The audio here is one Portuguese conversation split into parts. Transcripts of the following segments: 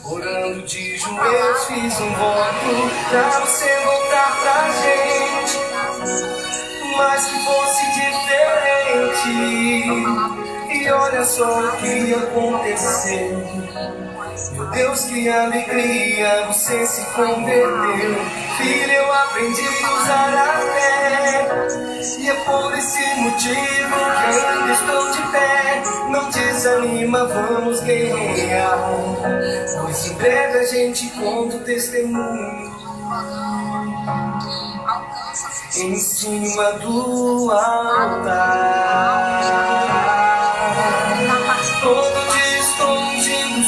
Orando de joelhos fiz um voto pra você voltar pra gente, mas que fosse diferente. E olha só o que aconteceu. Meu Deus, que alegria, você se converteu. Filho, eu aprendi a usar a fé, e é por esse motivo que ainda estou de pé. Não desanima, vamos guerrear, pois em breve a gente conta o testemunho em cima do altar. Todo dia estou ungindo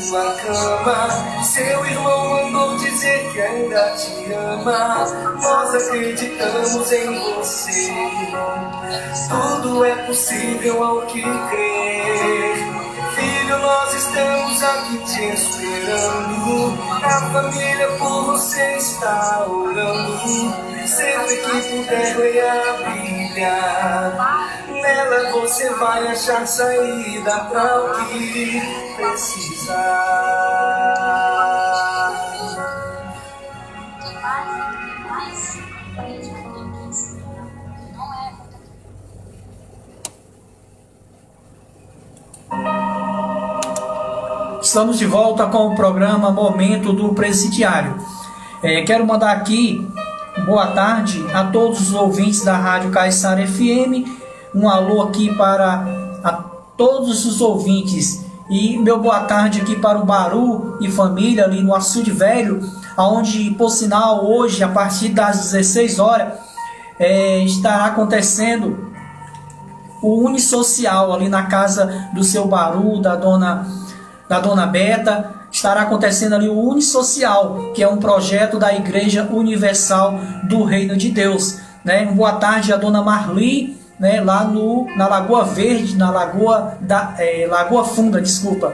sua cama. Seu irmão mandou dizer que ainda te ama. Nós acreditamos em você. Tudo é possível ao que crer. Filho, nós estamos aqui te esperando. A família por você está orando. Sempre que puder, leia a Bíblia. Nela você vai achar saída para o que precisar. Estamos de volta com o programa Momento do Presidiário. Quero mandar aqui boa tarde a todos os ouvintes da Rádio Caiçara FM. Um alô aqui para todos os ouvintes. E meu boa tarde aqui para o Baru e família ali no Açude Velho, onde, por sinal, hoje, a partir das 16 horas, estará acontecendo o Unisocial ali na casa do seu Baru, da dona Beta. Estará acontecendo ali o Unisocial, que é um projeto da Igreja Universal do Reino de Deus, né? Boa tarde a dona Marli, né? Lá na Lagoa Verde, na Lagoa Funda, desculpa.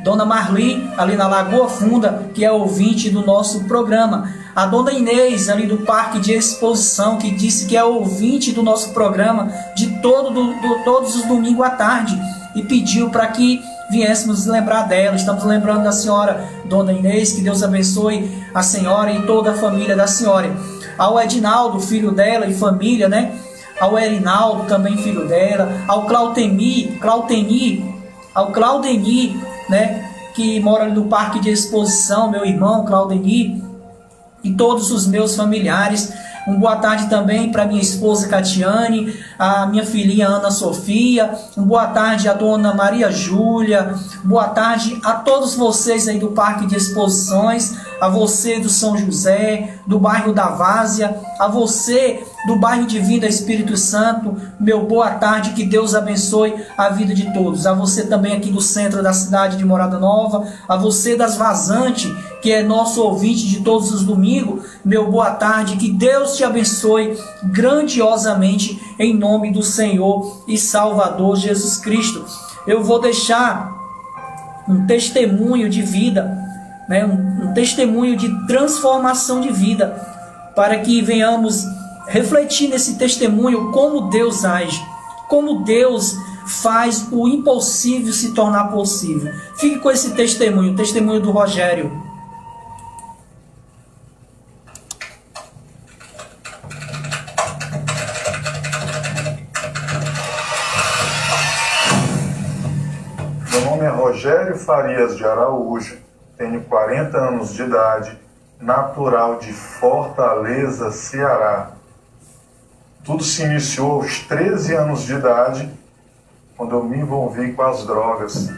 Dona Marli, ali na Lagoa Funda, que é ouvinte do nosso programa. A dona Inês, ali do Parque de Exposição, que disse que é ouvinte do nosso programa de todos os domingos à tarde, e pediu para que viéssemos lembrar dela. Estamos lembrando da senhora dona Inês, que Deus abençoe a senhora e toda a família da senhora. Ao Edinaldo, filho dela e família, né? Ao Erinaldo, também filho dela. Ao Claudemir, né? Que mora ali no Parque de Exposição, meu irmão Claudemir, e todos os meus familiares. Uma boa tarde também para minha esposa Catiane, a minha filhinha Ana Sofia. Uma boa tarde a dona Maria Júlia. Boa tarde a todos vocês aí do Parque de Exposições, a você do São José, do bairro da Várzea, a você do bairro de Vinda Espírito Santo. Meu boa tarde, que Deus abençoe a vida de todos. A você também aqui do centro da cidade de Morada Nova, a você das Vazantes, que é nosso ouvinte de todos os domingos. Meu boa tarde, que Deus te abençoe grandiosamente em nome do Senhor e Salvador Jesus Cristo. Eu vou deixar um testemunho de vida, né? Um testemunho de transformação de vida, para que venhamos refletir nesse testemunho como Deus age, como Deus faz o impossível se tornar possível. Fique com esse testemunho, o testemunho do Rogério. Meu nome é Rogério Farias de Araújo, tenho 40 anos de idade, natural de Fortaleza, Ceará. Tudo se iniciou aos 13 anos de idade, quando eu me envolvi com as drogas.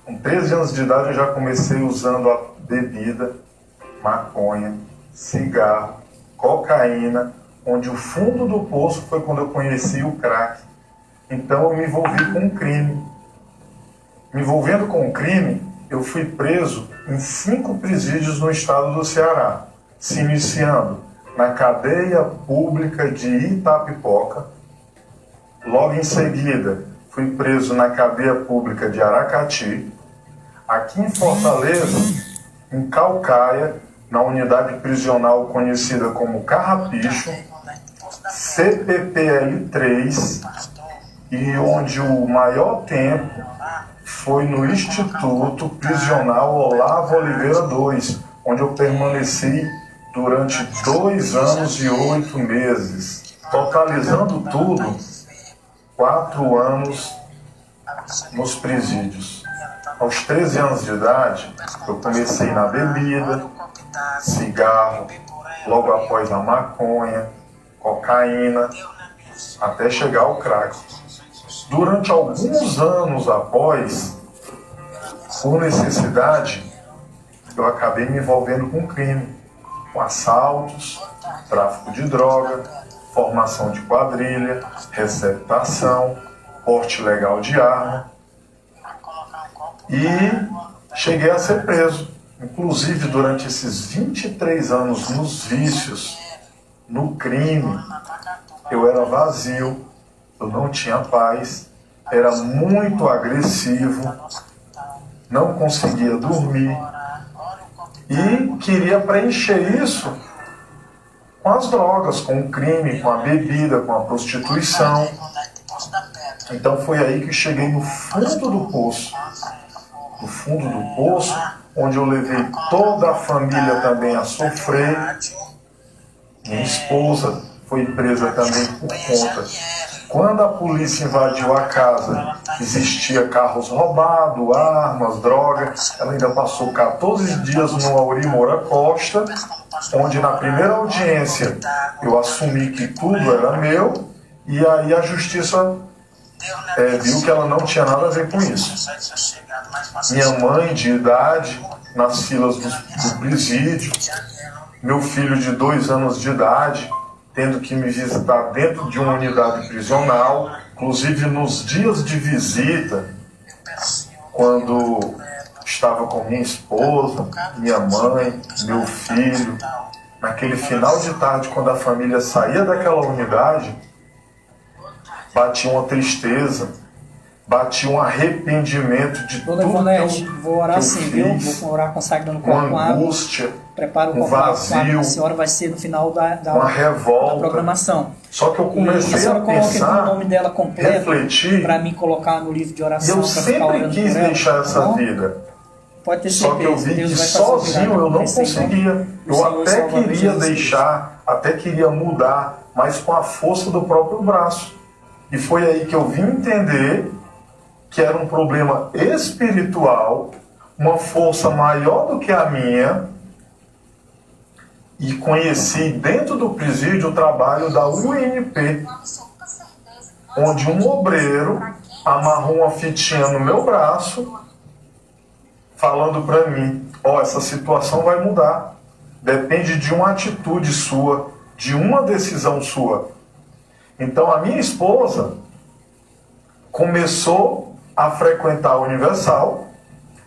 Com 13 anos de idade eu já comecei usando a bebida, maconha, cigarro, cocaína, onde o fundo do poço foi quando eu conheci o crack. Então eu me envolvi com o crime. Me envolvendo com o crime, eu fui preso em 5 presídios no estado do Ceará, se iniciando na cadeia pública de Itapipoca. Logo em seguida, fui preso na cadeia pública de Aracati. Aqui em Fortaleza, em Caucaia, na unidade prisional conhecida como Carrapicho, CPPL 3, e onde o maior tempo foi no Instituto Prisional Olavo Oliveira II, onde eu permaneci durante 2 anos e 8 meses, totalizando tudo, 4 anos nos presídios. Aos 13 anos de idade, eu comecei na bebida, cigarro, logo após a maconha, cocaína, até chegar ao crack. Durante alguns anos após, por necessidade, eu acabei me envolvendo com crime, com assaltos, tráfico de droga, formação de quadrilha, receptação, porte legal de arma, e cheguei a ser preso. Inclusive, durante esses 23 anos nos vícios, no crime, eu era vazio, eu não tinha paz, era muito agressivo, não conseguia dormir e queria preencher isso com as drogas, com o crime, com a bebida, com a prostituição. Então foi aí que cheguei no fundo do poço. No fundo do poço, onde eu levei toda a família também a sofrer. Minha esposa foi presa também por conta. Quando a polícia invadiu a casa, existia carros roubados, armas, drogas. Ela ainda passou 14 dias no Auri Moura Costa, onde na primeira audiência eu assumi que tudo era meu, e aí a justiça viu que ela não tinha nada a ver com isso. Minha mãe de idade, nas filas do presídio, meu filho de 2 anos de idade, tendo que me visitar dentro de uma unidade prisional, inclusive nos dias de visita, quando estava com minha esposa, minha mãe, meu filho, naquele final de tarde, quando a família saía daquela unidade, batia uma tristeza, batia um arrependimento de tudo Ivonete, vou orar que eu assim, fiz, vou orar consagrando com uma água. angústia, Prepara o um copo vazio, a senhora vai ser no final da uma revolta. da programação. Só que eu comecei a senhora coloque pensar, o nome dela completo refletir, para mim colocar no livro de e oração. eu pra ficar sempre orando quis por ela, deixar essa tá? vida. Pode ter Só que eu certeza, vi Deus que vai fazer o sozinho milagre eu não acontecer, conseguia. então. O Eu Senhor até Salvador queria Jesus deixar, até queria mudar, mas com a força do próprio braço. E foi aí que eu vim entender que era um problema espiritual, uma força maior do que a minha, e conheci dentro do presídio o trabalho da UNP, onde um obreiro amarrou uma fitinha no meu braço, falando para mim, essa situação vai mudar, depende de uma atitude sua, de uma decisão sua. Então a minha esposa começou a frequentar a Universal,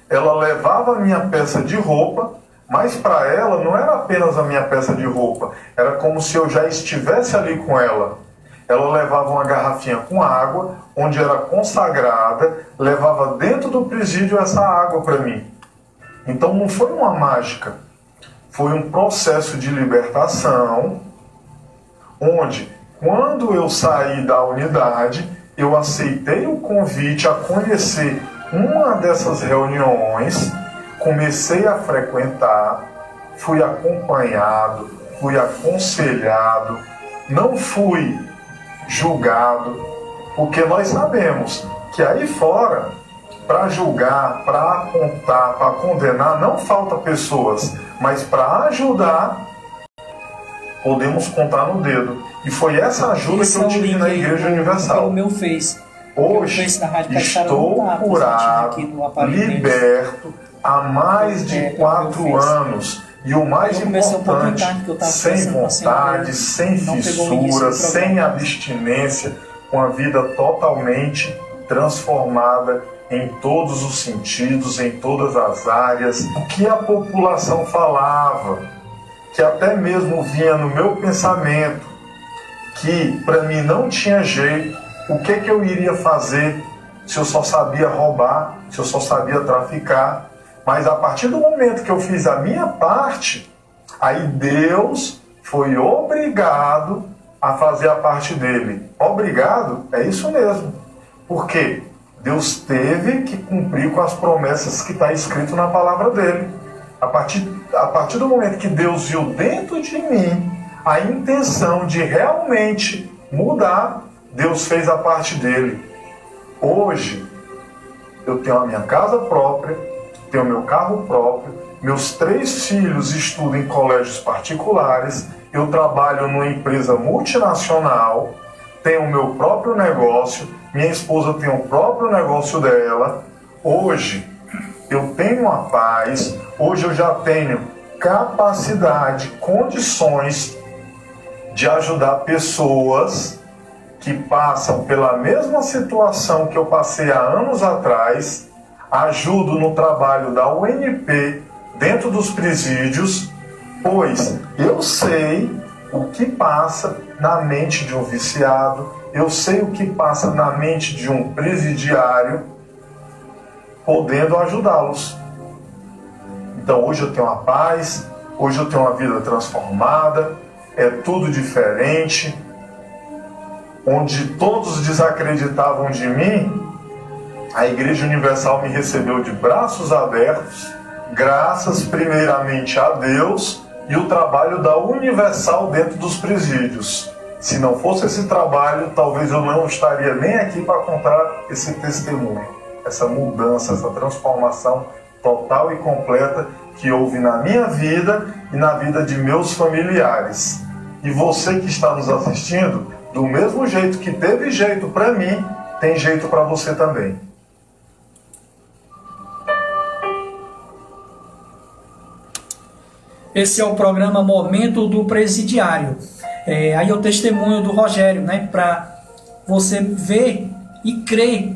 ela levava a minha peça de roupa, mas para ela não era apenas a minha peça de roupa, era como se eu já estivesse ali com ela. Ela levava uma garrafinha com água, onde era consagrada, levava dentro do presídio essa água para mim. Então não foi uma mágica, foi um processo de libertação, onde quando eu saí da unidade, eu aceitei o convite a conhecer uma dessas reuniões, comecei a frequentar, fui acompanhado, fui aconselhado, não fui julgado, porque nós sabemos que aí fora, para julgar, para apontar, para condenar, não falta pessoas, mas para ajudar, podemos contar no dedo. E foi essa ajuda que eu tive na Igreja Universal. O meu Face. Hoje estou curado, liberto há mais de 4 anos. E o mais importante, sem vontade, sem fissura, sem abstinência, com a vida totalmente transformada em todos os sentidos, em todas as áreas. O que a população falava, que até mesmo vinha no meu pensamento, que para mim não tinha jeito, o que eu iria fazer se eu só sabia roubar, se eu só sabia traficar. Mas a partir do momento que eu fiz a minha parte, aí Deus foi obrigado a fazer a parte dele. Obrigado? É isso mesmo. Porque Deus teve que cumprir com as promessas que está escrito na palavra dele. A partir do momento que Deus viu dentro de mim a intenção de realmente mudar, Deus fez a parte dele. Hoje, eu tenho a minha casa própria, tenho meu carro próprio, meus 3 filhos estudam em colégios particulares, eu trabalho numa empresa multinacional, tenho o meu próprio negócio, minha esposa tem o próprio negócio dela. Hoje, eu tenho a paz, hoje eu já tenho capacidade, condições de ajudar pessoas que passam pela mesma situação que eu passei há anos atrás. Ajudo no trabalho da UNP dentro dos presídios, pois eu sei o que passa na mente de um viciado, eu sei o que passa na mente de um presidiário, podendo ajudá-los. Então hoje eu tenho a paz, hoje eu tenho uma vida transformada, é tudo diferente. Onde todos desacreditavam de mim, a Igreja Universal me recebeu de braços abertos, graças primeiramente a Deus e o trabalho da Universal dentro dos presídios. Se não fosse esse trabalho, talvez eu não estaria nem aqui para contar esse testemunho, essa mudança, essa transformação total e completa que houve na minha vida e na vida de meus familiares. E você que está nos assistindo, do mesmo jeito que teve jeito para mim, tem jeito para você também. Esse é o programa Momento do Presidiário. Aí é o testemunho do Rogério, né? Para você ver e crer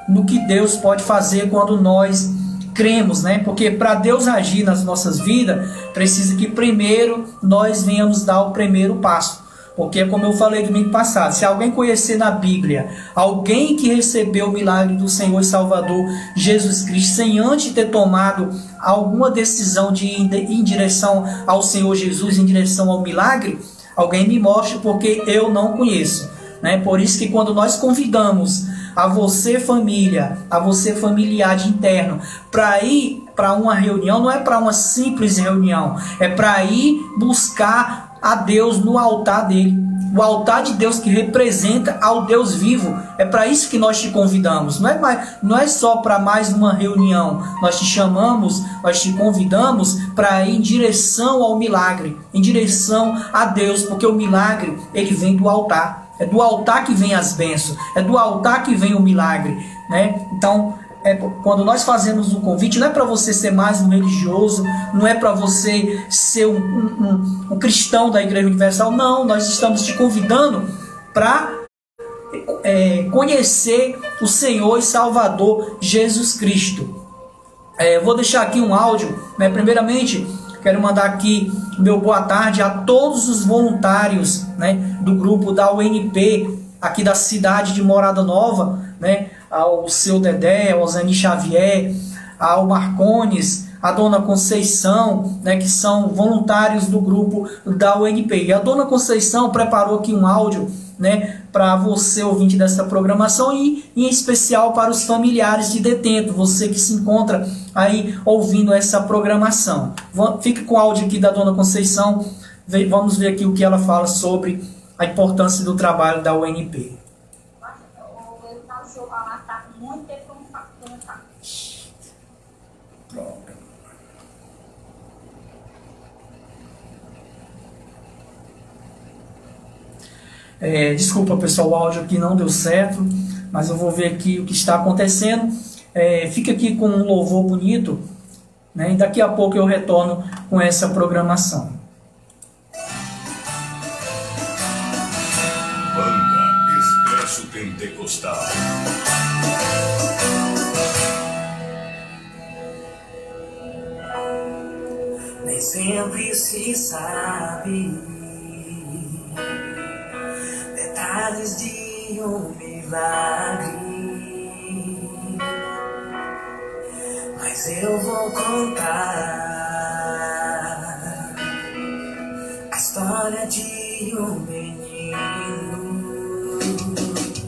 no que Deus pode fazer quando nós cremos, né? Porque para Deus agir nas nossas vidas, precisa que primeiro nós venhamos dar o primeiro passo. Porque, como eu falei domingo passado, se alguém conhecer na Bíblia alguém que recebeu o milagre do Senhor e Salvador Jesus Cristo sem antes ter tomado alguma decisão de ir em direção ao Senhor Jesus, em direção ao milagre, alguém me mostre, porque eu não conheço, né? Por isso que quando nós convidamos a você família, a você familiar de interno, para ir para uma reunião, não é para uma simples reunião, é para ir buscar a Deus no altar dele, o altar de Deus que representa ao Deus vivo. É para isso que nós te convidamos, não é só para mais uma reunião. Nós te chamamos, nós te convidamos para ir em direção ao milagre, em direção a Deus, porque o milagre ele vem do altar. É do altar que vem as bênçãos, é do altar que vem o milagre, né? Então, quando nós fazemos um convite, não é para você ser mais um religioso, não é para você ser um cristão da Igreja Universal, não. Nós estamos te convidando para conhecer o Senhor e Salvador Jesus Cristo. Vou deixar aqui um áudio, né? Primeiramente, quero mandar aqui meu boa tarde a todos os voluntários, né, do grupo da UNP, aqui da cidade de Morada Nova, né, ao seu Dedé, ao Zani Xavier, ao Marcones, a Dona Conceição, né, que são voluntários do grupo da UNP. E a Dona Conceição preparou aqui um áudio, né, para você, ouvinte dessa programação, e em especial para os familiares de detento, você que se encontra aí ouvindo essa programação. Fique com o áudio aqui da Dona Conceição, vamos ver aqui o que ela fala sobre a importância do trabalho da UNP. Desculpa, pessoal, o áudio aqui não deu certo, mas eu vou ver aqui o que está acontecendo. Fica aqui com um louvor bonito, né, e daqui a pouco eu retorno com essa programação. Banda Expresso Pentecostal. Nem sempre se sabe detalhes de um milagre, mas eu vou contar a história de um menino que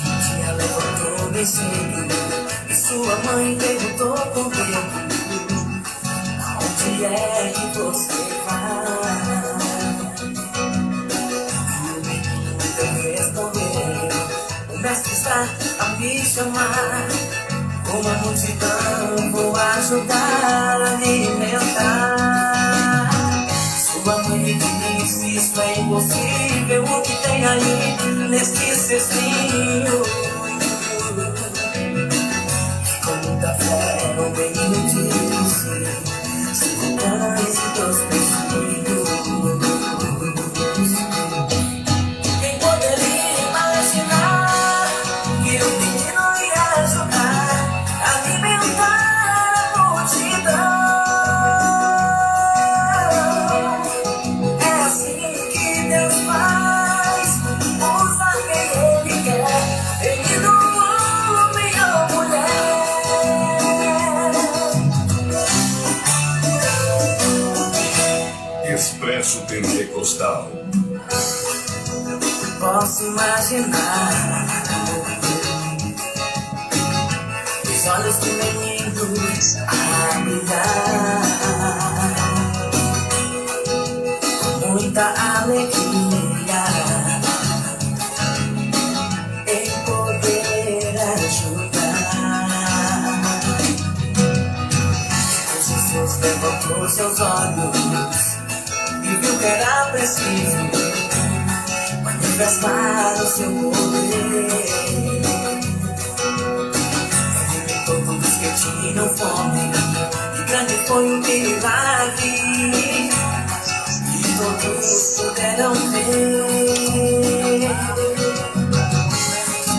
um dia levantou vestido e sua mãe perguntou com medo: aonde é que você vai? E o menino então respondeu: o mestre está a me chamar. Com a multidão vou ajudar a alimentar. Sua mãe me disse: isso é impossível, o que tem aí neste cestinho? Com muita fé o menino disse: são pães e 2 peixinhos. Quem poderia imaginar que o menino ia ajudar a alimentar a multidão? É assim que Deus faz, usa quem Ele quer. Ele não homem ou mulher. Expresso Pentecostal. Posso imaginar os olhos do menino a brilhar com muita alegria em poder ajudar. Jesus levantou seus olhos e viu que era preciso manifestar o seu poder. Alimentou todos que tinham fome, e grande foi o milagre, e todos puderam ver.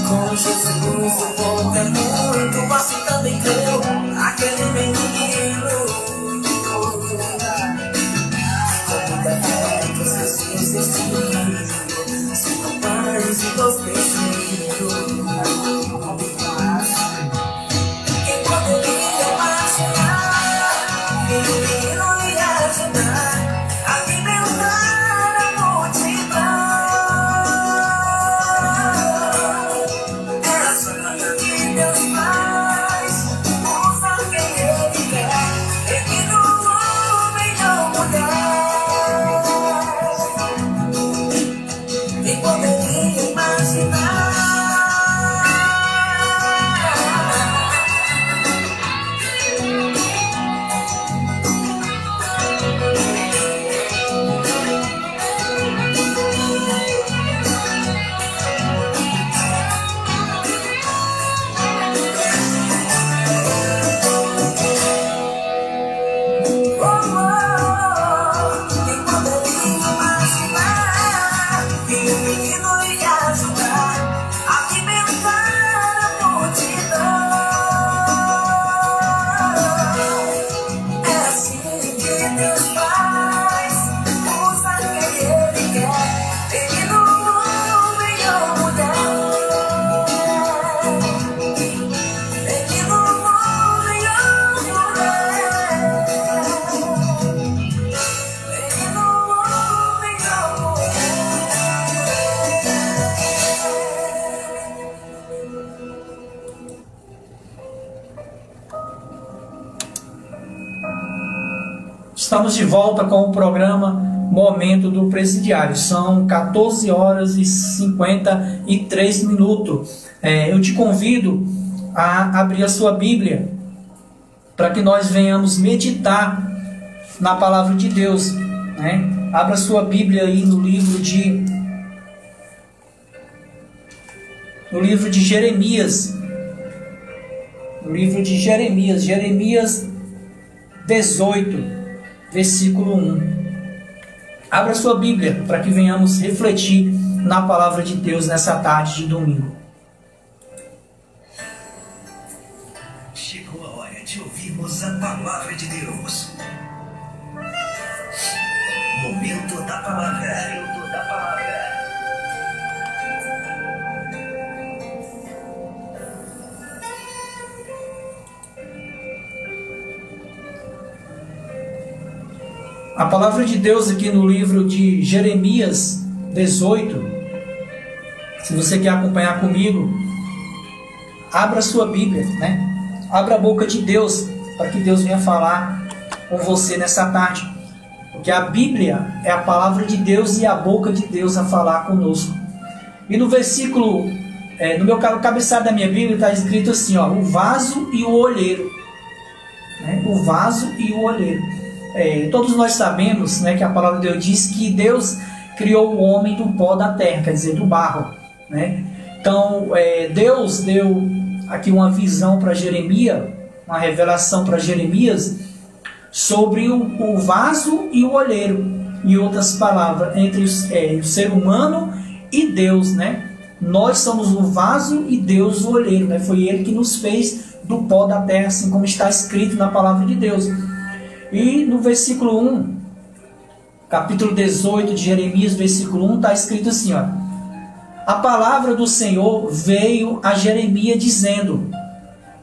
Com Jesus o pouco é muito, assim também creu aquele menino. Com muita fé que os seus destinos são pães e 2 peixinhos. Quem poderia imaginar que o menino ia ajudar a alimentar a multidão? É assim que Deus faz, usa quem Ele quer. Ele não homem ou mulher. Quem poderia imaginar? Quem poderia imaginar que o menino ia ajudar a alimentar a multidão? É assim que Deus faz, usa quem Ele quer. Ele não homem ou mulher. Ele não homem ou mulher. Ele não homem ou mulher. Estamos de volta com o programa Momento do Presidiário. São 14 horas e 53 minutos. Eu te convido a abrir a sua Bíblia para que nós venhamos meditar na palavra de Deus, né? Abra sua Bíblia aí no livro de Jeremias. No livro de Jeremias, Jeremias 18, versículo 1. Abra sua Bíblia para que venhamos refletir na palavra de Deus nessa tarde de domingo. Chegou a hora de ouvirmos a palavra de Deus. Momento da palavra. A palavra de Deus aqui no livro de Jeremias 18, se você quer acompanhar comigo, abra a sua Bíblia, né? Abra a boca de Deus, para que Deus venha falar com você nessa tarde. Porque a Bíblia é a palavra de Deus e a boca de Deus a falar conosco. E no versículo, no cabeçalho da minha Bíblia está escrito assim, ó, o vaso e o olheiro. Né? O vaso e o olheiro. Todos nós sabemos, né, que a palavra de Deus diz que Deus criou o homem do pó da terra, quer dizer, do barro. Né? Então, Deus deu aqui uma visão para Jeremias, uma revelação para Jeremias, sobre o vaso e o olheiro. Em outras palavras, entre o ser humano e Deus, né? Nós somos o vaso e Deus o olheiro, né? Foi Ele que nos fez do pó da terra, assim como está escrito na palavra de Deus. E no versículo 1, capítulo 18 de Jeremias, versículo 1, está escrito assim, ó: a palavra do Senhor veio a Jeremias dizendo: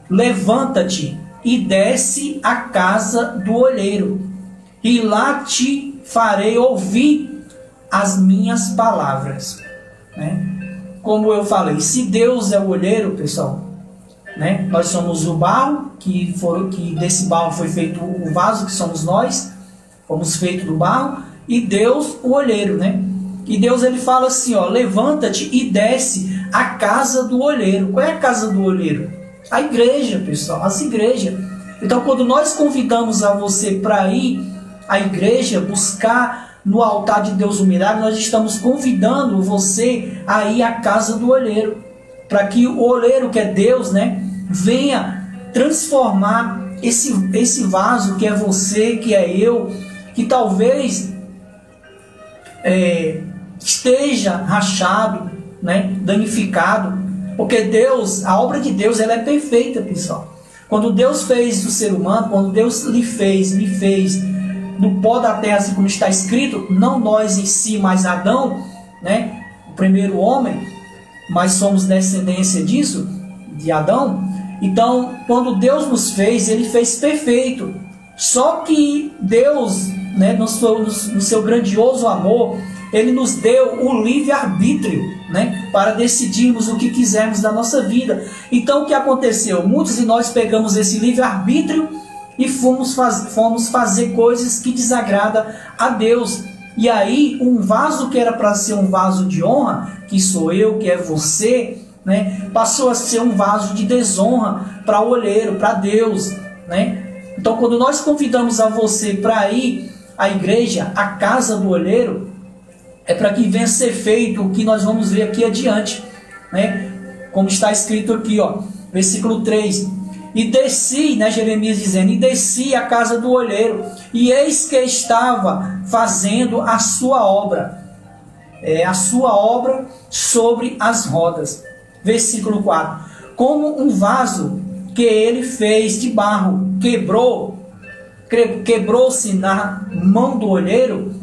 levanta-te e desce à casa do olheiro, e lá te farei ouvir as minhas palavras. Né? Como eu falei, se Deus é o olheiro, pessoal, né? Nós somos o barro, que desse barro foi feito o vaso, que somos nós, fomos feitos do barro, e Deus o olheiro, né? E Deus, ele fala assim, ó: levanta-te e desce à casa do olheiro. Qual é a casa do olheiro? A igreja, pessoal, as igrejas. Então, quando nós convidamos a você para ir à igreja, buscar no altar de Deus o milagre, nós estamos convidando você a ir à casa do olheiro, para que o olheiro, que é Deus, né, venha transformar esse vaso que é você, que é eu, que talvez esteja rachado, né, danificado, porque Deus, a obra de Deus, ela é perfeita, pessoal. Quando Deus fez o ser humano, quando Deus me fez do pó da terra, assim como está escrito, não nós em si, mas Adão, né, o primeiro homem, mas somos descendência disso, de Adão. Então, quando Deus nos fez, Ele fez perfeito. Só que Deus, né, no seu grandioso amor, Ele nos deu o livre-arbítrio, né, para decidirmos o que quisermos da nossa vida. Então, o que aconteceu? Muitos de nós pegamos esse livre-arbítrio e fomos fazer coisas que desagradam a Deus. E aí, um vaso que era para ser um vaso de honra, que sou eu, que é você, né, passou a ser um vaso de desonra para o olheiro, para Deus, né? Então, quando nós convidamos a você para ir à igreja, à casa do olheiro, é para que venha ser feito o que nós vamos ver aqui adiante, né? Como está escrito aqui, ó, versículo 3. E desci, né, Jeremias dizendo, e desci à casa do olheiro, e eis que estava fazendo a sua obra sobre as rodas. Versículo 4. Como um vaso que ele fez de barro, quebrou-se na mão do olheiro,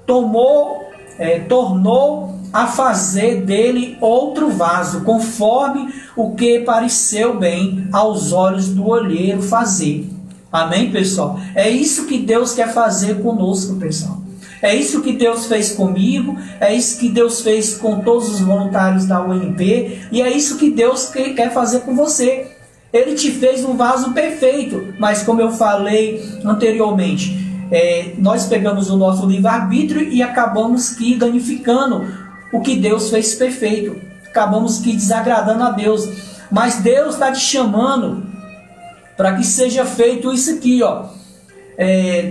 tornou a fazer dele outro vaso, conforme o que pareceu bem aos olhos do olheiro fazer. Amém, pessoal? É isso que Deus quer fazer conosco, pessoal. É isso que Deus fez comigo, é isso que Deus fez com todos os voluntários da UNP, e é isso que Deus quer fazer com você. Ele te fez um vaso perfeito, mas como eu falei anteriormente, nós pegamos o nosso livre-arbítrio e acabamos que danificando o que Deus fez perfeito. Acabamos que desagradando a Deus. Mas Deus está te chamando para que seja feito isso aqui, ó.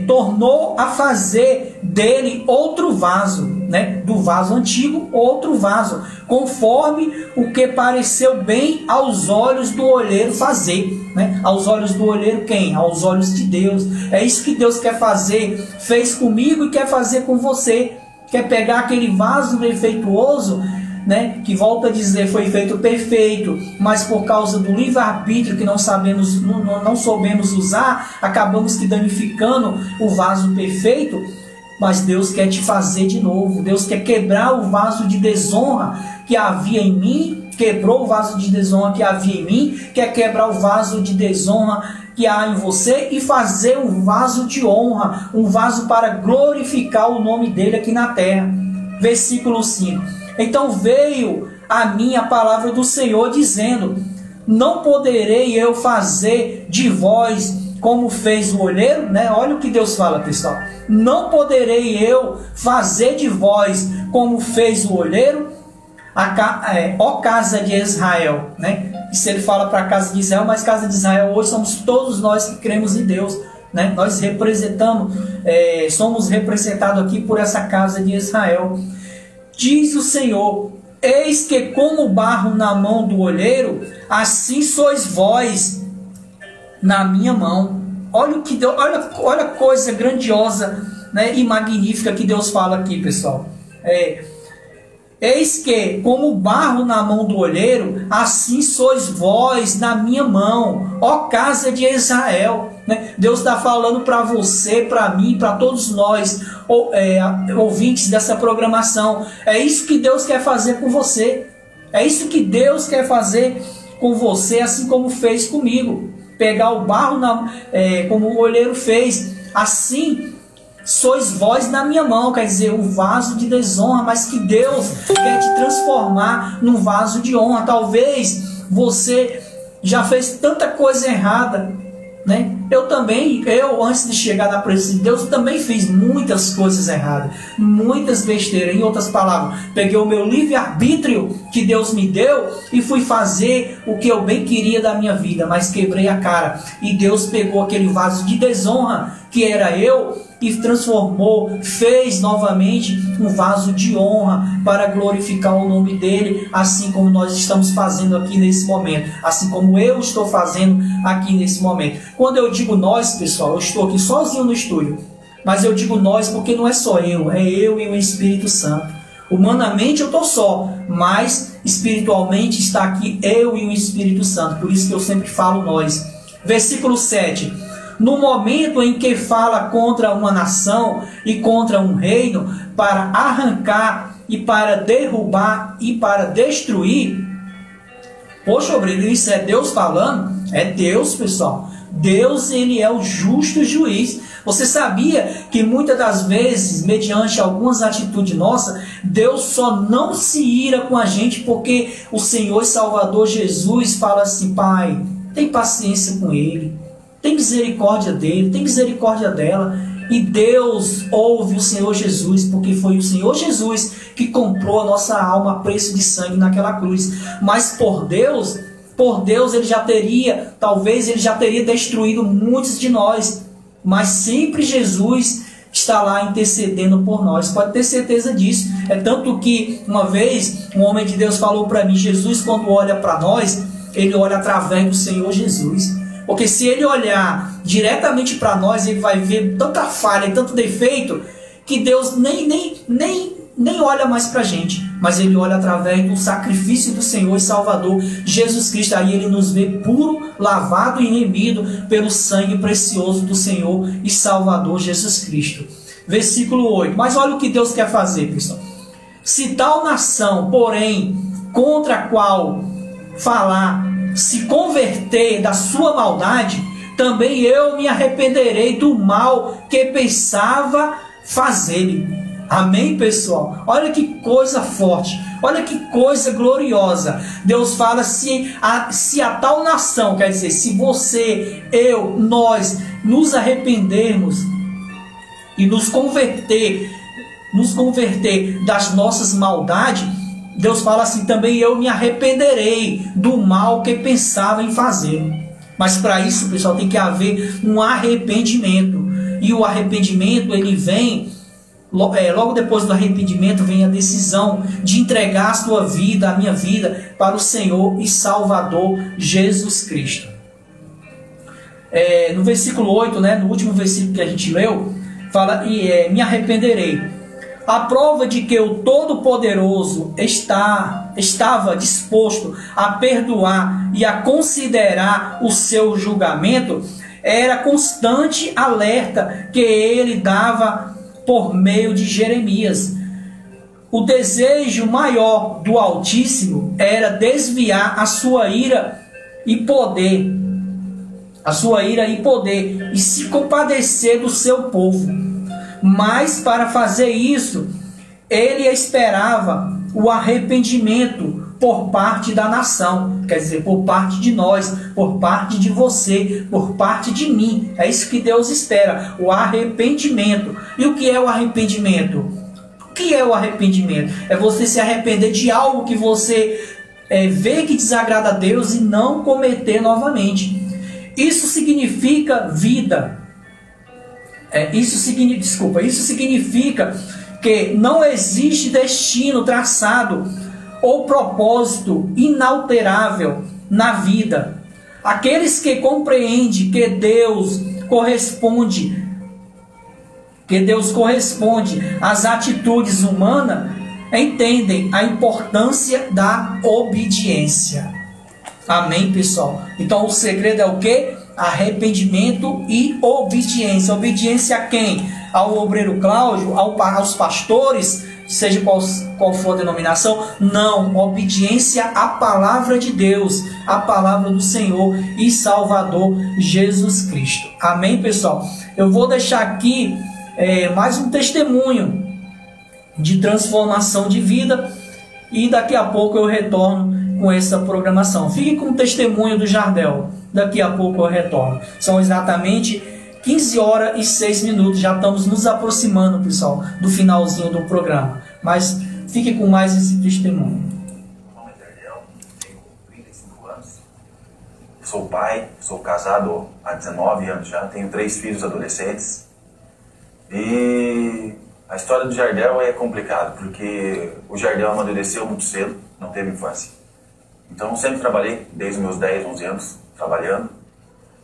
Tornou a fazer dele outro vaso, né? Do vaso antigo, outro vaso, conforme o que pareceu bem aos olhos do olheiro fazer, né? Aos olhos do olheiro quem? Aos olhos de Deus. É isso que Deus quer fazer, fez comigo e quer fazer com você. Quer pegar aquele vaso defeituoso, né, que volta a dizer foi feito perfeito, mas por causa do livre-arbítrio que não soubemos usar, acabamos que danificando o vaso perfeito. Mas Deus quer te fazer de novo. Deus quer quebrar o vaso de desonra que havia em mim, quebrou o vaso de desonra que havia em mim, quer quebrar o vaso de desonra que há em você e fazer um vaso de honra, um vaso para glorificar o nome dele aqui na terra. Versículo 5. Então veio a mim a palavra do Senhor dizendo: não poderei eu fazer de vós como fez o olheiro, né? Olha o que Deus fala, pessoal. Não poderei eu fazer de vós como fez o olheiro, ó casa de Israel, né? Isso ele fala para a casa de Israel, mas casa de Israel hoje somos todos nós que cremos em Deus, né? Nós representamos, somos representados aqui por essa casa de Israel. Diz o Senhor: eis que como barro na mão do olheiro, assim sois vós na minha mão. Olha o que Deus, olha a coisa grandiosa, né, e magnífica que Deus fala aqui, pessoal. Eis que como barro na mão do olheiro, assim sois vós na minha mão, ó casa de Israel. Né? Deus está falando para você, para mim, para todos nós, ouvintes dessa programação. É isso que Deus quer fazer com você. É isso que Deus quer fazer com você, assim como fez comigo. Pegar o barro, como o olheiro fez. Assim sois vós na minha mão, quer dizer, um vaso de desonra, mas que Deus quer te transformar num vaso de honra. Talvez você já fez tanta coisa errada, né? Eu antes de chegar na presença de Deus, eu também fiz muitas coisas erradas, muitas besteiras. Em outras palavras, peguei o meu livre-arbítrio que Deus me deu e fui fazer o que eu bem queria da minha vida, mas quebrei a cara. E Deus pegou aquele vaso de desonra que era eu e transformou, fez novamente um vaso de honra para glorificar o nome dele, assim como nós estamos fazendo aqui nesse momento, assim como eu estou fazendo aqui nesse momento. Quando eu digo nós, pessoal, eu estou aqui sozinho no estúdio, mas eu digo nós porque não é só eu, é eu e o Espírito Santo. Humanamente eu estou só, mas espiritualmente está aqui eu e o Espírito Santo, por isso que eu sempre falo nós. Versículo 7. No momento em que fala contra uma nação e contra um reino, para arrancar e para derrubar e para destruir. Poxa, obreiro, isso é Deus falando? É Deus, pessoal. Deus, ele é o justo juiz. Você sabia que muitas das vezes, mediante algumas atitudes nossas, Deus só não se ira com a gente porque o Senhor e Salvador Jesus fala assim: Pai, tem paciência com ele. Tem misericórdia dele, tem misericórdia dela. E Deus ouve o Senhor Jesus, porque foi o Senhor Jesus que comprou a nossa alma a preço de sangue naquela cruz. Mas por Deus ele já teria, talvez ele já teria destruído muitos de nós. Mas sempre Jesus está lá intercedendo por nós. Pode ter certeza disso. É tanto que uma vez um homem de Deus falou para mim: Jesus, quando olha para nós, ele olha através do Senhor Jesus. Porque se ele olhar diretamente para nós, ele vai ver tanta falha e tanto defeito que Deus nem olha mais para a gente. Mas ele olha através do sacrifício do Senhor e Salvador Jesus Cristo. Aí ele nos vê puro, lavado e remido pelo sangue precioso do Senhor e Salvador Jesus Cristo. Versículo 8. Mas olha o que Deus quer fazer, pessoal. Se tal nação, porém, contra a qual falar, se converter da sua maldade, também eu me arrependerei do mal que pensava fazer-lhe. Amém, pessoal? Olha que coisa forte, olha que coisa gloriosa. Deus fala: se a tal nação, quer dizer, se você, eu, nós nos arrependermos e nos converter das nossas maldades, Deus fala assim: também eu me arrependerei do mal que pensava em fazer. Mas para isso, pessoal, tem que haver um arrependimento. E o arrependimento, ele vem, logo depois do arrependimento, vem a decisão de entregar a sua vida, a minha vida, para o Senhor e Salvador Jesus Cristo. No versículo 8, né, no último versículo que a gente leu, fala: me arrependerei. A prova de que o Todo-Poderoso estava disposto a perdoar e a considerar o seu julgamento era constante alerta que ele dava por meio de Jeremias. O desejo maior do Altíssimo era desviar a sua ira e poder, e se compadecer do seu povo. Mas para fazer isso, ele esperava o arrependimento por parte da nação, quer dizer, por parte de nós, por parte de você, por parte de mim. É isso que Deus espera, o arrependimento. E o que é o arrependimento? O que é o arrependimento? É você se arrepender de algo que você vê que desagrada a Deus e não cometer novamente. Isso significa vida. Isso significa que não existe destino traçado ou propósito inalterável na vida. Aqueles que compreendem que Deus corresponde às atitudes humanas, entendem a importância da obediência. Amém, pessoal? Então o segredo é o quê? Arrependimento e obediência. Obediência a quem? Ao obreiro Cláudio, aos pastores, seja qual for a denominação? Não, obediência à palavra de Deus, à palavra do Senhor e Salvador Jesus Cristo. Amém, pessoal? Eu vou deixar aqui mais um testemunho de transformação de vida e daqui a pouco eu retorno com essa programação. Fique com o testemunho do Jardel. Daqui a pouco eu retorno. São exatamente 15 horas e 6 minutos. Já estamos nos aproximando, pessoal, do finalzinho do programa. Mas fique com mais esse testemunho. Meu nome é Jardel, tenho 35 anos. Sou pai, sou casado há 19 anos já. Tenho 3 filhos adolescentes. E a história do Jardel é complicada, porque o Jardel amadureceu muito cedo, não teve infância. Então sempre trabalhei, desde os meus 10, 11 anos, trabalhando.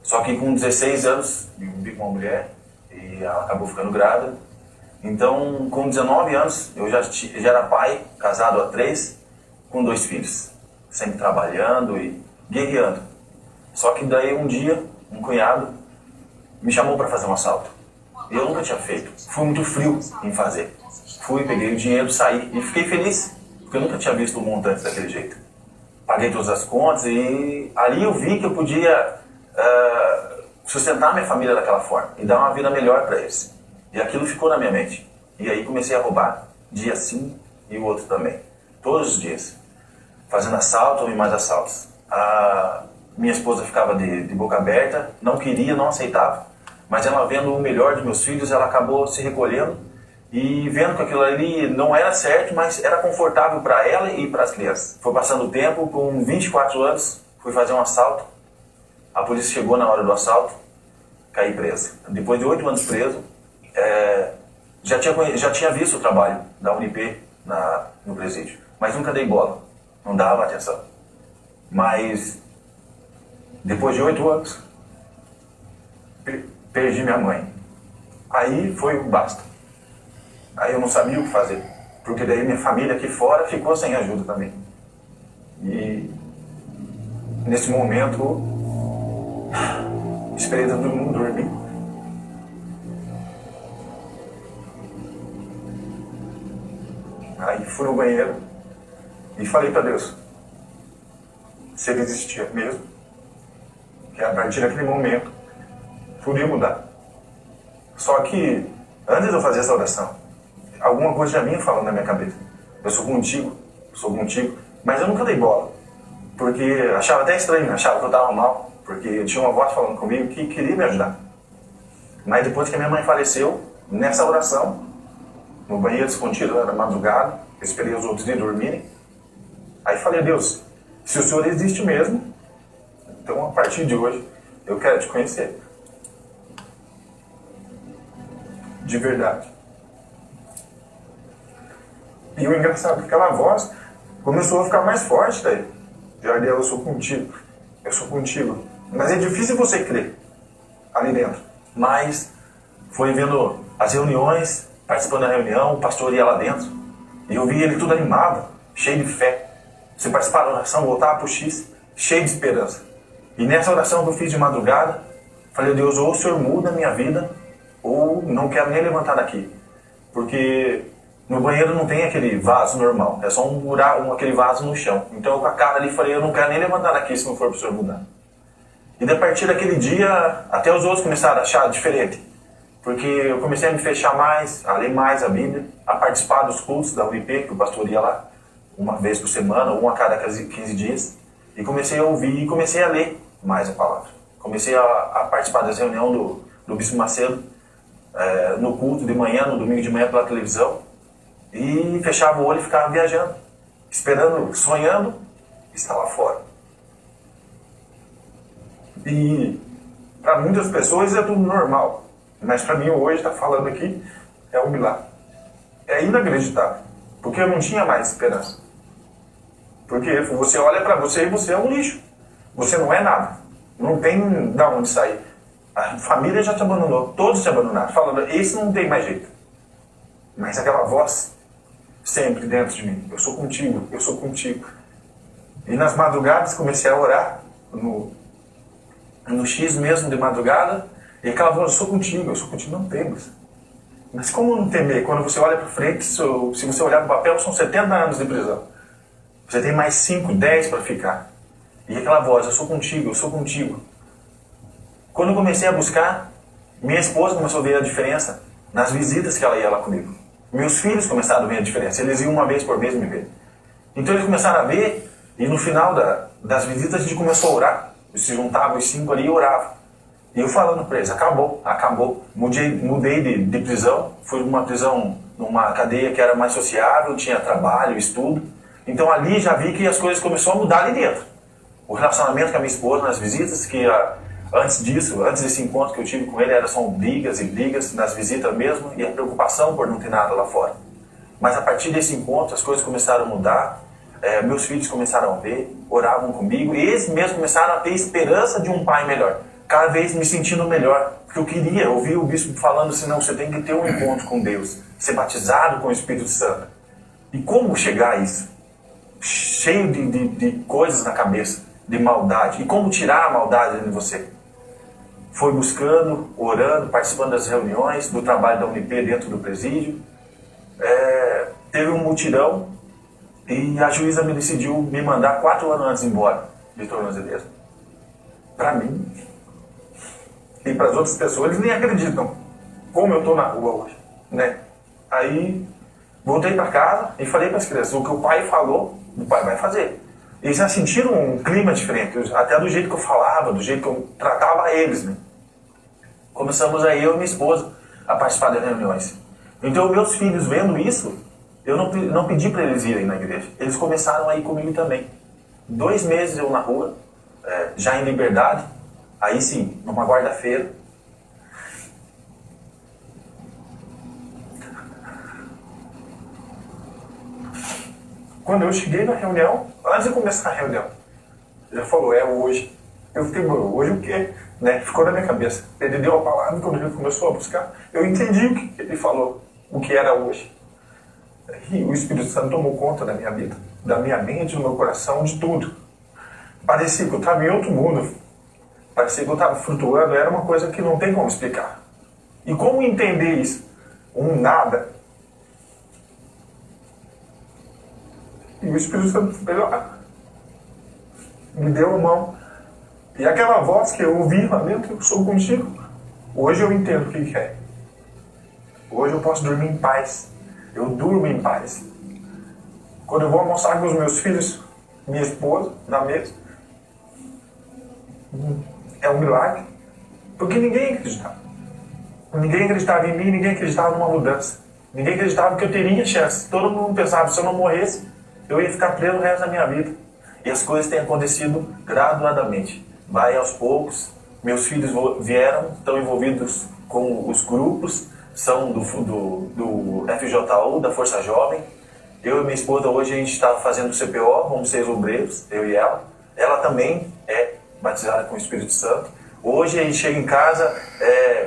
Só que com 16 anos, me envolvi com uma mulher e ela acabou ficando grávida. Então, com 19 anos, eu já era pai, casado há 3, com 2 filhos. Sempre trabalhando e guerreando. Só que daí um dia, um cunhado me chamou para fazer um assalto. Eu nunca tinha feito. Fui muito frio em fazer. Fui, peguei o dinheiro, saí e fiquei feliz, porque eu nunca tinha visto um montante daquele jeito. Paguei todas as contas e ali eu vi que eu podia sustentar minha família daquela forma e dar uma vida melhor para eles. E aquilo ficou na minha mente. E aí comecei a roubar, dia sim e o outro também. Todos os dias. Fazendo assalto e mais assaltos. A minha esposa ficava de boca aberta, não queria, não aceitava. Mas ela vendo o melhor de meus filhos, ela acabou se recolhendo e vendo que aquilo ali não era certo, mas era confortável para ela e para as crianças. Foi passando o tempo, com 24 anos, fui fazer um assalto. A polícia chegou na hora do assalto, caí preso. Depois de 8 anos preso, já tinha visto o trabalho da Unip no presídio, mas nunca dei bola, não dava atenção. Mas depois de 8 anos, perdi minha mãe. Aí foi o basta. Aí eu não sabia o que fazer, porque daí minha família aqui fora ficou sem ajuda também. E nesse momento, esperei todo mundo dormir. Aí fui no banheiro e falei para Deus se ele existia mesmo, que a partir daquele momento podia mudar. Só que antes de eu fazer essa oração, alguma coisa já vinha falando na minha cabeça. Eu sou contigo, mas eu nunca dei bola, porque achava até estranho, achava que eu estava mal, porque tinha uma voz falando comigo que queria me ajudar. Mas depois que a minha mãe faleceu, nessa oração, no banheiro escondido na madrugada, eu esperei os outros ir dormirem. Aí falei, Deus, se o Senhor existe mesmo, então a partir de hoje eu quero te conhecer. De verdade. E o engraçado é que aquela voz começou a ficar mais forte daí. Jardel, eu sou contigo. Eu sou contigo. Mas é difícil você crer ali dentro. Mas foi vendo as reuniões, participando da reunião, o pastor ia lá dentro. E eu vi ele tudo animado, cheio de fé. Você participar da oração, voltar para o X, cheio de esperança. E nessa oração que eu fiz de madrugada, falei, Deus, ou o Senhor muda a minha vida, ou não quero nem levantar daqui. Porque no banheiro não tem aquele vaso normal, é só um buraco, aquele vaso no chão. Então eu com a cara ali falei, eu não quero nem levantar daqui se não for para o Senhor mudar. E a partir daquele dia, até os outros começaram a achar diferente. Porque eu comecei a me fechar mais, a ler mais a Bíblia, a participar dos cultos da UIP, que o pastor ia lá. uma vez por semana, ou uma a cada 15 dias, e comecei a ouvir e comecei a ler mais a palavra. Comecei a participar das reuniões do Bispo Macedo, no culto de manhã, no domingo de manhã pela televisão, e fechava o olho e ficava viajando, esperando, sonhando, estar lá fora. E para muitas pessoas é tudo normal, mas para mim hoje, estar falando aqui, é um milagre. É inacreditável, porque eu não tinha mais esperança. Porque você olha para você e você é um lixo. Você não é nada. Não tem de onde sair. A família já te abandonou, todos te abandonaram, falando, esse não tem mais jeito. Mas aquela voz, sempre dentro de mim, eu sou contigo, eu sou contigo. E nas madrugadas comecei a orar, no X mesmo de madrugada, e aquela voz, eu sou contigo, não temas. Mas como não temer? Quando você olha para frente, se você olhar no papel, são 70 anos de prisão. Você tem mais 5, 10 para ficar. E aquela voz, eu sou contigo, eu sou contigo. Quando eu comecei a buscar, minha esposa começou a ver a diferença nas visitas que ela ia lá comigo. Meus filhos começaram a ver a diferença. Eles iam uma vez por mês me ver. Então eles começaram a ver, e no final das visitas a gente começou a orar. Eles se juntavam os 5 ali e oravam. E eu falando para eles, acabou. Mudei de prisão, fui numa prisão, numa cadeia que era mais sociável, tinha trabalho, estudo. Então ali já vi que as coisas começaram a mudar ali dentro. O relacionamento com a minha esposa nas visitas, que antes desse encontro que eu tive com ele, eram só brigas e brigas nas visitas mesmo, e a preocupação por não ter nada lá fora. Mas a partir desse encontro as coisas começaram a mudar, meus filhos começaram a ver, oravam comigo, e eles mesmos começaram a ter esperança de um pai melhor. Cada vez me sentindo melhor, porque eu queria ouvir o bispo falando assim, não, você tem que ter um encontro com Deus, ser batizado com o Espírito Santo. E como chegar a isso? Cheio de coisas na cabeça, de maldade. E como tirar a maldade de você? Foi buscando, orando, participando das reuniões, do trabalho da Unip dentro do presídio. Teve um mutirão e a juíza me decidiu me mandar 4 anos antes embora de tornozeleira. Para mim e para as outras pessoas, eles nem acreditam como eu estou na rua hoje, né? Aí voltei para casa e falei para as crianças, o que o pai falou, o pai vai fazer. Eles já sentiram um clima diferente, até do jeito que eu falava, do jeito que eu tratava eles, né? Começamos aí, eu e minha esposa, a participar das reuniões. Então, meus filhos vendo isso, eu não pedi para eles irem na igreja. Eles começaram a ir comigo também. 2 meses eu na rua, já em liberdade, aí sim, numa quarta-feira. Quando eu cheguei na reunião, antes de começar a reunião, ele falou, hoje. Eu fiquei, hoje o quê? Né? Ficou na minha cabeça. Ele deu a palavra, quando ele começou a buscar, eu entendi o que ele falou, o que era hoje. E o Espírito Santo tomou conta da minha vida, da minha mente, do meu coração, de tudo. Parecia que eu estava em outro mundo. Parecia que eu estava flutuando, era uma coisa que não tem como explicar. E como entender isso? Nada. E o Espírito Santo veio lá, me deu a mão. E aquela voz que eu ouvi lá dentro, eu sou contigo. Hoje eu entendo o que é. Hoje eu posso dormir em paz. Eu durmo em paz. Quando eu vou almoçar com os meus filhos, minha esposa, na mesa, é um milagre. Porque ninguém acreditava. Ninguém acreditava em mim, ninguém acreditava numa mudança. Ninguém acreditava que eu teria chance. Todo mundo pensava, se eu não morresse, eu ia ficar preso o resto da minha vida. E as coisas têm acontecido graduadamente. Vai aos poucos. Meus filhos vieram, estão envolvidos com os grupos, são do FJU, da Força Jovem. Eu e minha esposa, hoje a gente está fazendo o CPO, vamos ser obreiros, eu e ela. Ela também é batizada com o Espírito Santo. Hoje a gente chega em casa,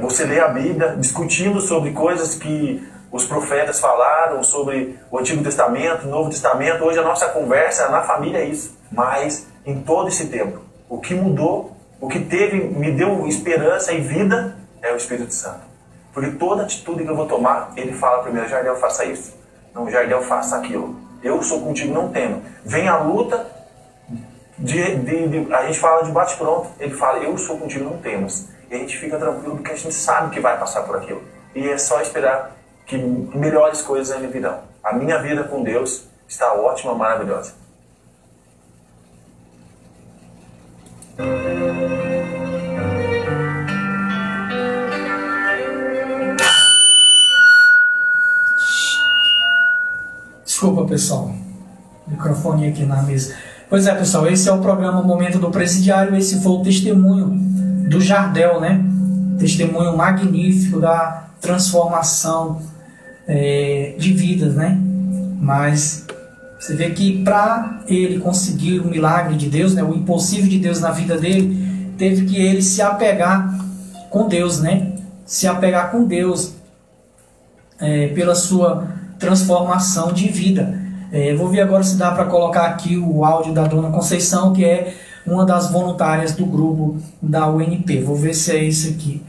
você lê a Bíblia, discutindo sobre coisas que os profetas falaram, sobre o Antigo Testamento, o Novo Testamento. Hoje a nossa conversa na família é isso. Mas em todo esse tempo, o que mudou, o que me deu esperança e vida é o Espírito Santo. Porque toda atitude que eu vou tomar, ele fala primeiro, Jardel, faça isso. Não, Jardel, faça aquilo. Eu sou contigo, não temo. Vem a luta, a gente fala de bate-pronto, ele fala, eu sou contigo, não temas. E a gente fica tranquilo porque a gente sabe que vai passar por aquilo. E é só esperar que melhores coisas ainda virão. A minha vida com Deus está ótima, maravilhosa. Desculpa, pessoal. Microfone aqui na mesa. Pois é, pessoal, esse é o programa Momento do Presidiário. Esse foi o testemunho do Jardel, né? Testemunho magnífico da transformação de vidas, né? Mas você vê que para ele conseguir o milagre de Deus, né? O impossível de Deus na vida dele, teve que ele se apegar com Deus, né? Se apegar com Deus pela sua transformação de vida. Vou ver agora se dá para colocar aqui o áudio da Dona Conceição, que é uma das voluntárias do grupo da UNP. Vou ver se é isso aqui.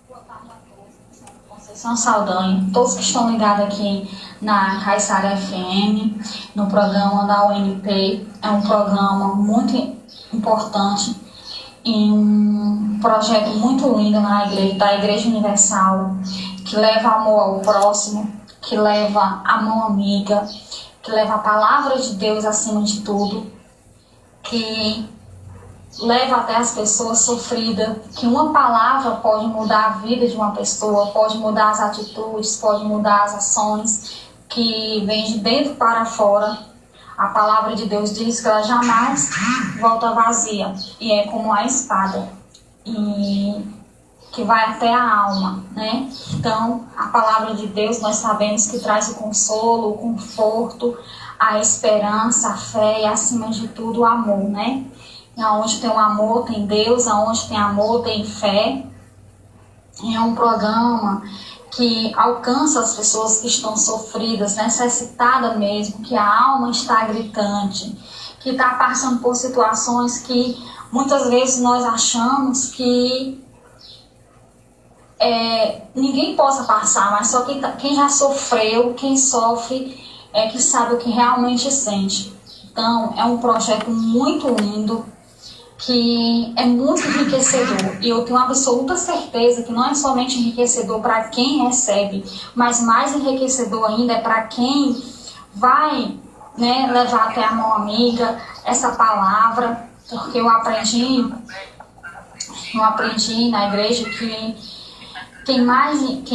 Boa tarde a todos. Conceição Saldanha, todos que estão ligados aqui na Caiçara FM, no programa da UNP. É um programa muito importante e um projeto muito lindo da Igreja Universal, que leva amor ao próximo, que leva a mão amiga, que leva a palavra de Deus acima de tudo, que leva até as pessoas sofridas, que uma palavra pode mudar a vida de uma pessoa, pode mudar as atitudes, pode mudar as ações, que vem de dentro para fora. A palavra de Deus diz que ela jamais volta vazia, e é como a espada, e que vai até a alma, né? Então, a palavra de Deus, nós sabemos que traz o consolo, o conforto, a esperança, a fé e, acima de tudo, o amor, né? E aonde tem o amor, tem Deus, aonde tem amor, tem fé. E é um programa que alcança as pessoas que estão sofridas, necessitadas mesmo, que a alma está gritante, que está passando por situações que muitas vezes nós achamos que ninguém possa passar, mas só quem já sofreu, quem sofre, que sabe o que realmente sente. Então, é um projeto muito lindo, que é muito enriquecedor. E eu tenho absoluta certeza que não é somente enriquecedor para quem recebe, mas mais enriquecedor ainda é para quem vai, né, levar até a mão amiga essa palavra, porque eu aprendi na igreja que quem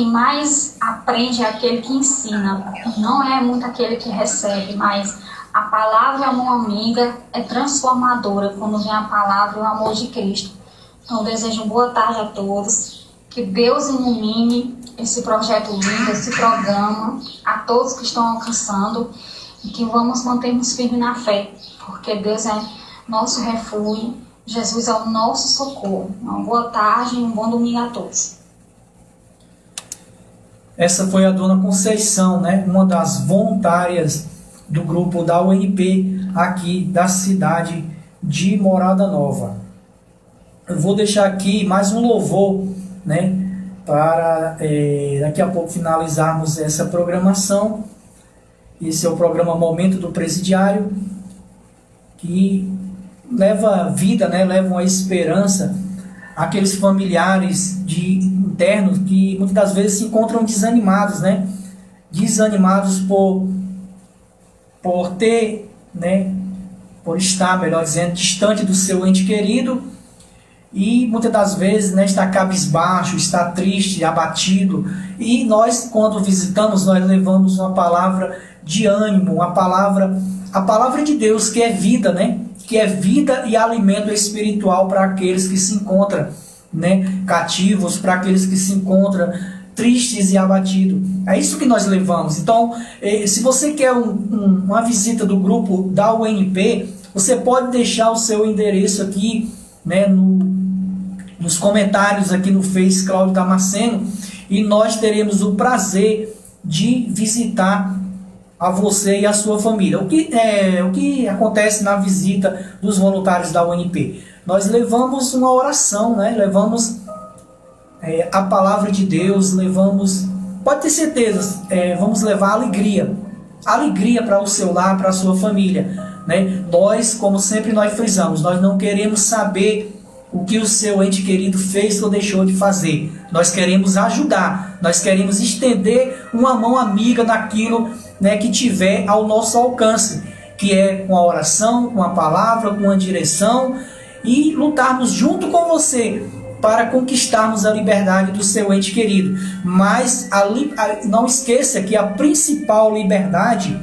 mais aprende é aquele que ensina, não é muito aquele que recebe, mas a palavra, a mão amiga, é transformadora quando vem a palavra e o amor de Cristo. Então, eu desejo boa tarde a todos, que Deus ilumine esse projeto lindo, esse programa, a todos que estão alcançando, e que vamos mantermos firmes na fé, porque Deus é nosso refúgio, Jesus é o nosso socorro. Uma boa tarde e um bom domingo a todos. Essa foi a Dona Conceição, né? Uma das voluntárias do grupo da UNP aqui da cidade de Morada Nova. Eu vou deixar aqui mais um louvor, né? Para daqui a pouco finalizarmos essa programação. Esse é o programa Momento do Presidiário, que leva vida, né? Leva uma esperança àqueles familiares internos que muitas das vezes se encontram desanimados, né? Desanimados por ter, né? Por estar, melhor dizendo, distante do seu ente querido, e muitas das vezes, né, está cabisbaixo, está triste, abatido. E nós, quando visitamos, nós levamos uma palavra de ânimo, a palavra de Deus, que é vida, né? Que é vida e alimento espiritual para aqueles que se encontram, né, cativos, para aqueles que se encontram tristes e abatidos. É isso que nós levamos. Então, se você quer uma visita do grupo da UNP, você pode deixar o seu endereço aqui, né, nos comentários aqui no Face Cláudio Damasceno, e nós teremos o prazer de visitar a você e a sua família. O que acontece na visita dos voluntários da UNP? Nós levamos uma oração, né? Levamos a palavra de Deus, pode ter certeza, vamos levar alegria para o seu lar, para a sua família, né? Nós, como sempre nós frisamos, nós não queremos saber o que o seu ente querido fez ou deixou de fazer. Nós queremos ajudar, nós queremos estender uma mão amiga naquilo, né, que tiver ao nosso alcance, que é com a oração, com a palavra, com a direção, e lutarmos junto com você para conquistarmos a liberdade do seu ente querido. Mas não esqueça que a principal liberdade